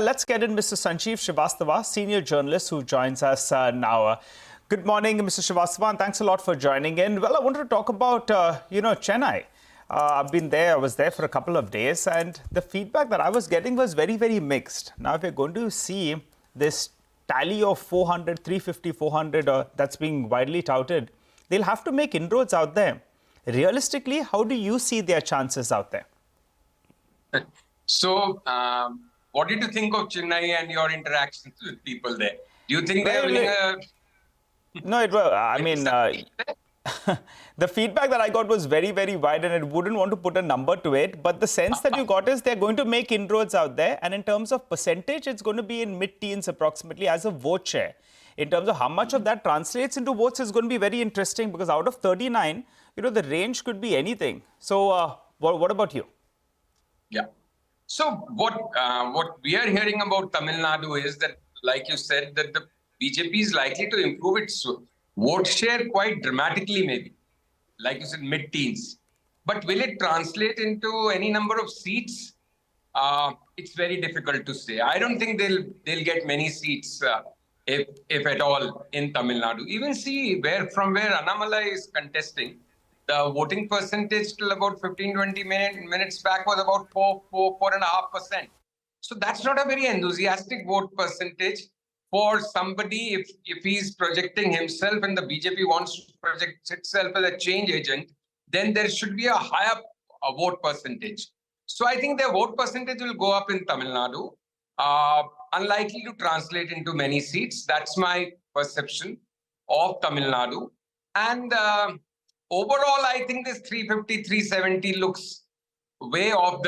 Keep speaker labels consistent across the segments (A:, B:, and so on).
A: Let's get in Mr. Sanjeev Srivastava, senior journalist who joins us now. Good morning, Mr. Srivastava, and thanks a lot for joining in. Well, I wanted to talk about, Chennai. I've been there, I was there for a couple of days, and the feedback that I was getting was very, very mixed. Now, if you're going to see this tally of 400, 350, 400 that's being widely touted, they'll have to make inroads out there. Realistically, how do you see their chances out there?
B: So, what did you think of Chennai and your interactions with people there? Do you think they're winning a...
A: No, it was, I mean, the feedback that I got was very, very wide, and I wouldn't want to put a number to it. But the sense that you got is they're going to make inroads out there. And in terms of percentage, it's going to be in mid-teens approximately as a vote share. In terms of how much of that translates into votes is going to be very interesting, because out of 39, the range could be anything. So what about you?
B: Yeah. So what we are hearing about Tamil Nadu is that, like you said, that the BJP is likely to improve its vote share quite dramatically, maybe. Like you said, mid-teens. But will it translate into any number of seats? It's very difficult to say. I don't think they'll get many seats, if at all, in Tamil Nadu. Even see from where Annamalai is contesting, the voting percentage till about 15-20 minutes back was about 4.5%. So that's not a very enthusiastic vote percentage for somebody if he's projecting himself and the BJP wants to project itself as a change agent, then there should be a higher vote percentage. So I think their vote percentage will go up in Tamil Nadu. Unlikely to translate into many seats. That's my perception of Tamil Nadu. And overall, I think this 350, 370 looks way off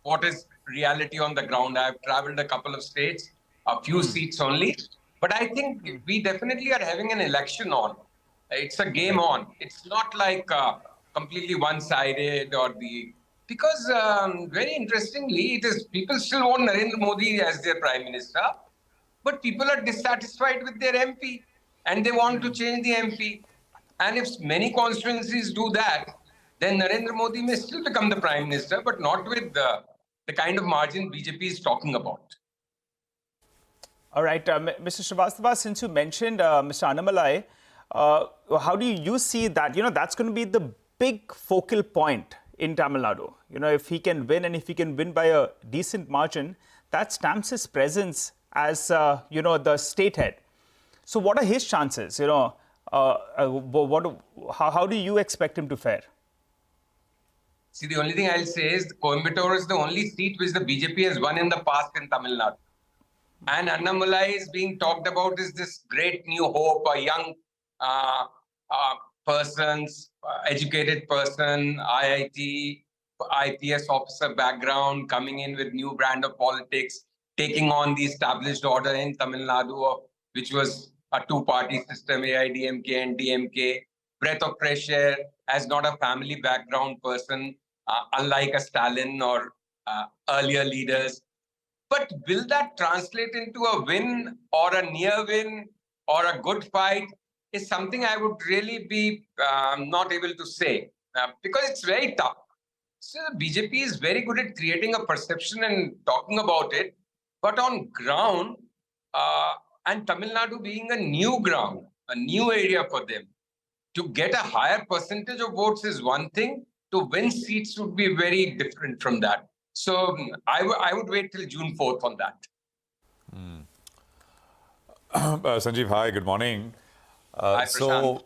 B: what is reality on the ground. I've traveled a couple of states, a few seats only. But I think we definitely are having an election on. It's a game on. It's not like completely one-sided because very interestingly, it is people still want Narendra Modi as their Prime Minister, but people are dissatisfied with their MP and they want to change the MP. And if many constituencies do that, then Narendra Modi may still become the Prime Minister, but not with the kind of margin BJP is talking about.
A: All right, Mr. Srivastava, since you mentioned Mr. Annamalai, how do you see that? That's going to be the big focal point in Tamil Nadu. If he can win, and if he can win by a decent margin, that stamps his presence as, the state head. So what are his chances? How do you expect him to fare?
B: See, the only thing I'll say is Coimbatore is the only seat which the BJP has won in the past in Tamil Nadu. And Annamalai is being talked about as this great new hope, a young educated person, IIT, IPS officer background, coming in with new brand of politics, taking on the established order in Tamil Nadu, which was a two-party system, AIDMK and DMK, breath of fresh air, as not a family background person, unlike a Stalin or earlier leaders. But will that translate into a win or a near win or a good fight is something I would really be not able to say because it's very tough. So the BJP is very good at creating a perception and talking about it, but on ground, and Tamil Nadu being a new ground, a new area for them, to get a higher percentage of votes is one thing, to win seats would be very different from that. So I would wait till June 4th on that.
C: Sanjeev, hi, good morning.
B: Hi, Prashant.
C: So,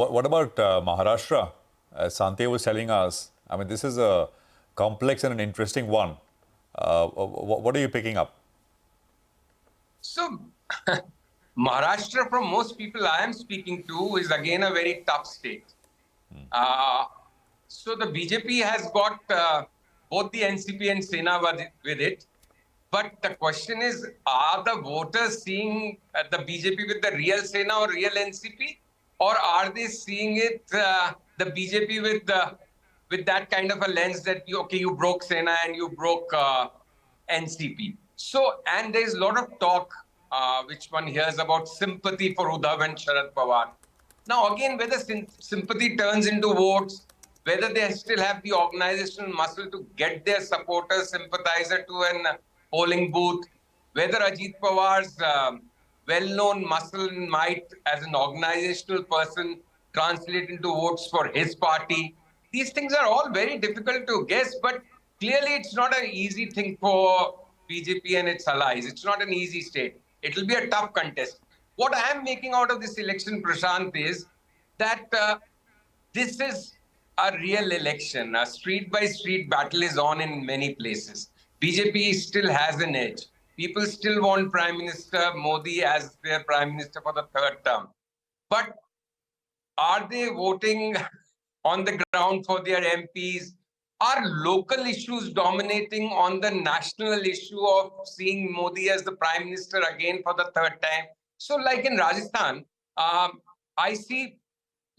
C: what about Maharashtra? As Sanjay was telling us, I mean, this is a complex and an interesting one. What are you picking up?
B: So, Maharashtra, from most people I am speaking to, is again a very tough state. So the BJP has got both the NCP and Sena with it. But the question is, are the voters seeing the BJP with the real Sena or real NCP? Or are they seeing it, the BJP with that kind of a lens that, you broke Sena and you broke NCP? So, and there's a lot of talk, which one hears about sympathy for Uddhav and Sharad Pawar. Now, again, whether sympathy turns into votes, whether they still have the organizational muscle to get their supporters, sympathizer to an polling booth, whether Ajit Pawar's well-known muscle and might as an organizational person translate into votes for his party. These things are all very difficult to guess, but clearly it's not an easy thing for BJP and its allies. It's not an easy state. It will be a tough contest. What I am making out of this election, Prashant, is that this is a real election. A street-by-street battle is on in many places. BJP still has an edge. People still want Prime Minister Modi as their Prime Minister for the third term. But are they voting on the ground for their MPs? Are local issues dominating on the national issue of seeing Modi as the Prime Minister again for the third time? So like in Rajasthan, I see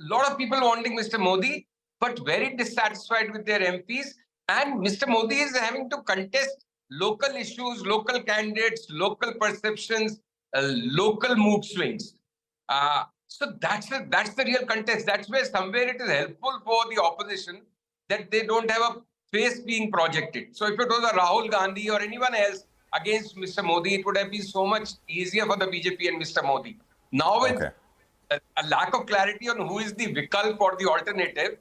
B: a lot of people wanting Mr. Modi, but very dissatisfied with their MPs. And Mr. Modi is having to contest local issues, local candidates, local perceptions, local mood swings. So that's the real contest. That's where somewhere it is helpful for the opposition that they don't have a face being projected. So if it was a Rahul Gandhi or anyone else against Mr. Modi, it would have been so much easier for the BJP and Mr. Modi. Now with a lack of clarity on who is the Vikalp or the alternative,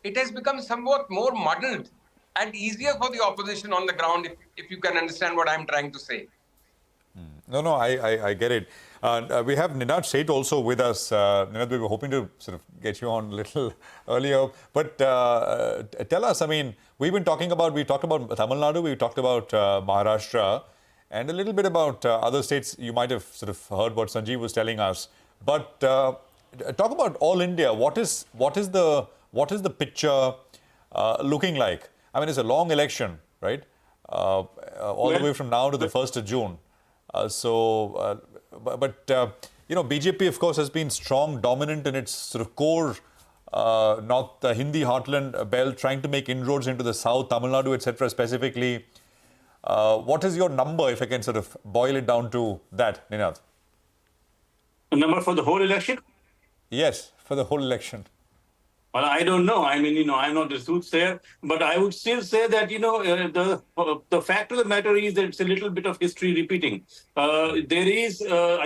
B: it has become somewhat more muddled and easier for the opposition on the ground, if you can understand what I'm trying to say.
C: No, I get it. We have Ninad Sheth also with us. Ninad, we were hoping to sort of get you on a little earlier. But tell us, I mean, we talked about Tamil Nadu, we talked about Maharashtra, and a little bit about other states. You might have sort of heard what Sanjeev was telling us. But talk about all India. What is the picture looking like? I mean, it's a long election, right? All the way from now to the 1st of June. BJP, of course, has been strong, dominant in its sort of core, North Hindi heartland belt, trying to make inroads into the South, Tamil Nadu, etc. specifically. What is your number, if I can sort of boil it down to that, Ninad?
D: A number for the whole election?
C: Yes, for the whole election.
D: Well, I don't know. I mean, I'm not the soothsayer, but I would still say that, the fact of the matter is that it's a little bit of history repeating. I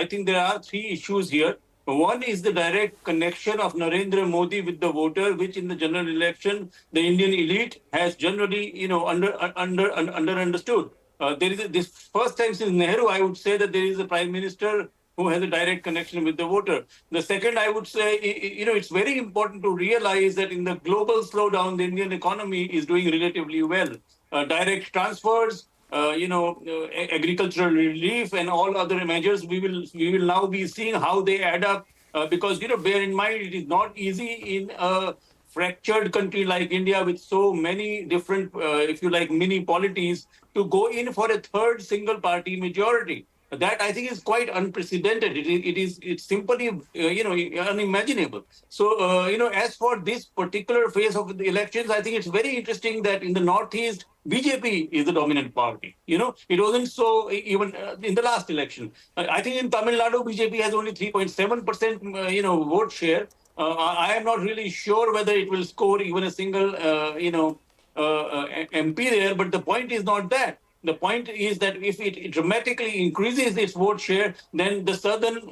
D: think there are three issues here. One is the direct connection of Narendra Modi with the voter, which in the general election, the Indian elite has generally, understood. There is this first time since Nehru, I would say that there is a prime minister who has a direct connection with the voter. The second, I would say, it's very important to realize that in the global slowdown, the Indian economy is doing relatively well. Direct transfers, agricultural relief and all other measures, we will now be seeing how they add up. Because, bear in mind, it is not easy in a fractured country like India with so many different, mini polities to go in for a third single party majority. That I think is quite unprecedented. It's simply unimaginable. So as for this particular phase of the elections, I think it's very interesting that in the Northeast, BJP is the dominant party. It wasn't so even in the last election. I think in Tamil Nadu, BJP has only 3.7% vote share. I am not really sure whether it will score even a single MP there. But the point is not that. The point is that if it dramatically increases its vote share, then the southern,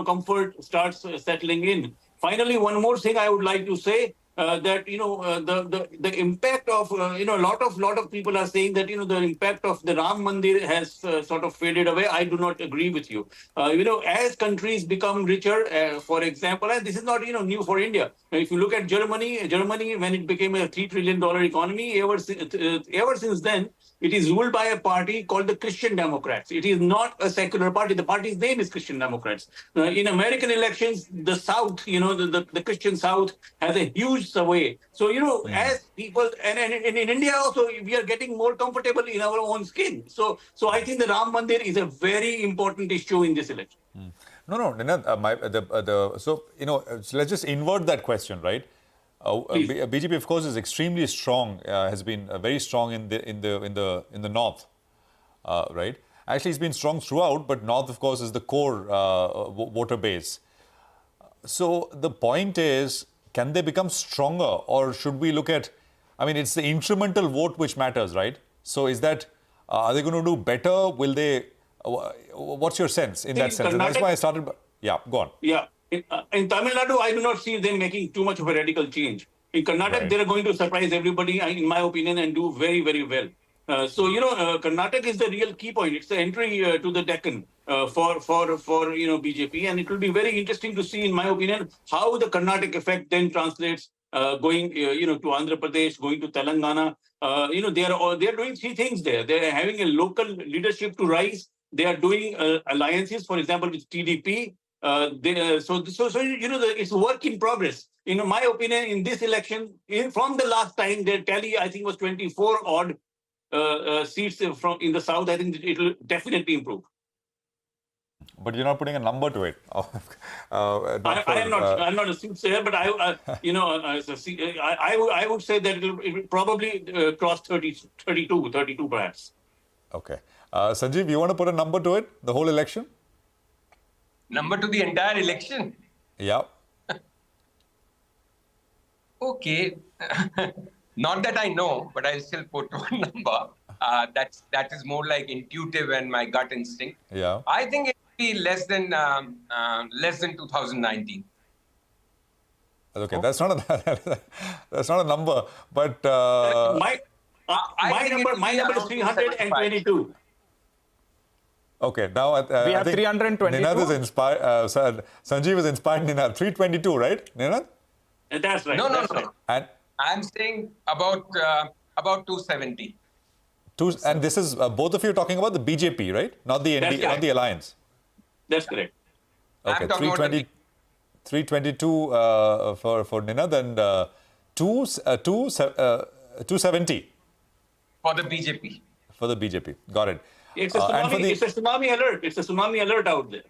D: comfort starts settling in. Finally, one more thing I would like to say that the impact of a lot of people are saying that the impact of the Ram Mandir has sort of faded away. I do not agree with you. As countries become richer, for example, and this is not new for India. If you look at Germany when it became a $3 trillion economy, ever since then. It is ruled by a party called the Christian Democrats. It is not a secular party. The party's name is Christian Democrats. In American elections, the South, the Christian South has a huge sway. So, as people, and in India also, we are getting more comfortable in our own skin. So I think the Ram Mandir is a very important issue in this election.
C: No, Ninad, so let's just invert that question, right? BJP, of course, is extremely strong. Has been very strong in the north, right? Actually, it's been strong throughout, but north, of course, is the core voter base. So the point is, can they become stronger, or should we look at? I mean, it's the incremental vote which matters, right? So is that Are they going to do better? Will they? What's your sense in that sense? And that's why I started. Yeah, go on.
D: Yeah. In Tamil Nadu, I do not see them making too much of a radical change. In Karnataka,
C: Right.
D: they're going to surprise everybody, in my opinion, and do very, very well. Karnataka is the real key point. It's the entry to the Deccan for BJP, and it will be very interesting to see, in my opinion, how the Karnataka effect then translates going to Andhra Pradesh, going to Telangana. They are doing three things there. They are having a local leadership to rise. They are doing alliances, for example, with TDP. It's a work in progress. In my opinion, in this election, from the last time, their tally, I think, was 24 odd seats in the south. I think it will definitely improve.
C: But you're not putting a number to it.
D: I'm not a soothsayer, but I would say that it will probably cross 32 perhaps.
C: Okay. Sanjeev, you want to put a number to it, the whole election?
B: Number to the entire election?
C: Yeah.
B: Okay. Not that I know, but I'll still put one number. That is more like intuitive and my gut instinct.
C: Yeah.
B: I think it will be less than 2019.
C: Okay, that's not a number, but
D: My number is 322.
C: okay. Now
A: We
C: I
A: have
C: think
A: 322.
C: Ninad is inspired. Sanjeev is inspired. Ninad 322, right? Ninad?
D: That's right.
B: No.
C: And
B: I'm saying about 270.
C: and this is both of you talking about the BJP, right? Not the
D: That's
C: ND, not the alliance.
D: That's correct.
C: Okay,
B: I'm talking about
C: 322 for Ninad and 270
B: For the BJP.
C: for the BJP. Got it.
D: It's a
C: And for
D: tsunami.
C: the-
D: It's a tsunami alert. It's a tsunami alert out there.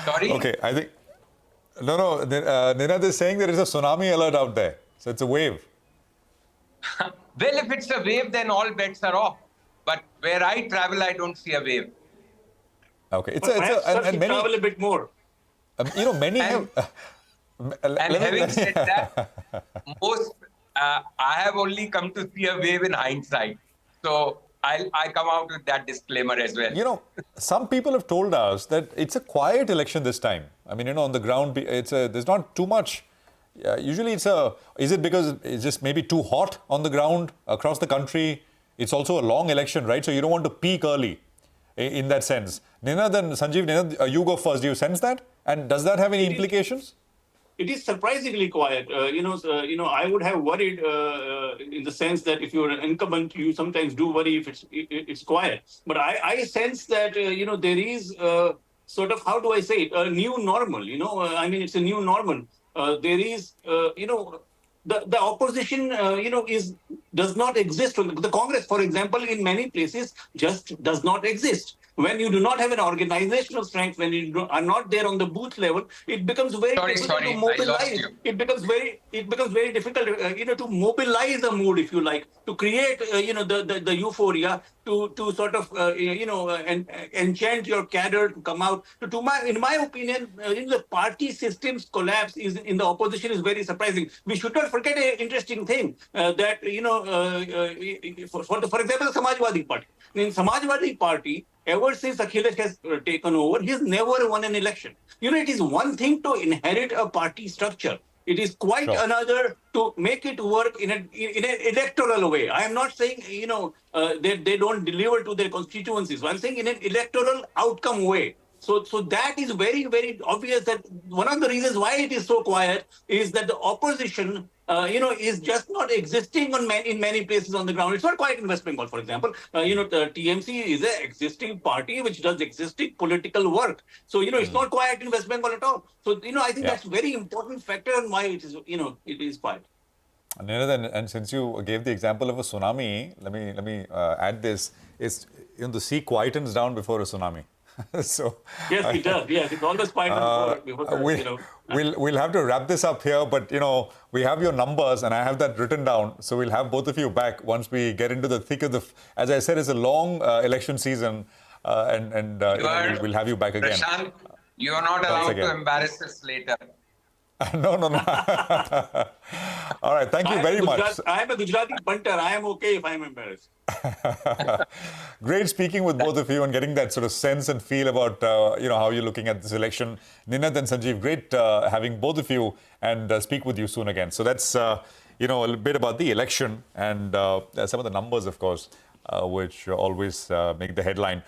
B: Sorry?
C: Okay, I think no. Ninad is saying there is a tsunami alert out there, so it's a wave.
B: Well, if it's a wave, then all bets are off. But where I travel, I don't see a wave.
C: Okay,
D: Perhaps
C: and many
D: travel a bit more.
C: many
B: And-
C: have.
B: And having said that, I have only come to see a wave in hindsight. So I come out with that disclaimer as well.
C: Some people have told us that it's a quiet election this time. I mean, on the ground, there's not too much. Usually is it because it's just maybe too hot on the ground across the country? It's also a long election, right? So you don't want to peak early in that sense. Ninad and Sanjeev, you go first. Do you sense that? And does that have any implications?
D: It is surprisingly quiet. I would have worried in the sense that if you're an incumbent, you sometimes do worry if it's quiet. But I sense that there is sort of, how do I say it, a new normal. It's a new normal. There is the opposition does not exist. The Congress, for example, in many places just does not exist. When you do not have an organizational strength, when you are not there on the booth level, it becomes very difficult to mobilize. It becomes very difficult, to mobilize a mood, if you like, to create, the euphoria, to sort of, enchant your cadre to come out. In my opinion, the party system's collapse in the opposition is very surprising. We should not forget an interesting thing that, for example, the Samajwadi Party. In Samajwadi Party, ever since Akhilesh has taken over, he has never won an election. It is one thing to inherit a party structure. It is quite another to make it work in an electoral way. I am not saying, they don't deliver to their constituencies. I'm saying in an electoral outcome way. So that is very, very obvious that one of the reasons why it is so quiet is that the opposition, is just not existing in many places on the ground. It's not quiet in West Bengal, for example. The TMC is an existing party which does existing political work. So, it's not quiet in West Bengal at all. So, I think that's a very important factor in why it is quiet.
C: And since you gave the example of a tsunami, let me add this: is the sea quietens down before a tsunami. So
D: yes, it does. Yes, it's always quiet before
C: we'll have to wrap this up here, but we have your numbers and I have that written down, so we'll have both of you back once we get into the thick of the. As I said, it's a long election season, and we'll have you back again.
B: Prashant, you are not allowed to embarrass us later.
C: No, no, no. All right, thank you very much.
D: I am a Gujarati punter. I am okay if I am embarrassed.
C: Great speaking with both of you and getting that sort of sense and feel about how you're looking at this election. Ninad and Sanjeev, great having both of you and speak with you soon again. So that's a little bit about the election and some of the numbers, of course, which always make the headline.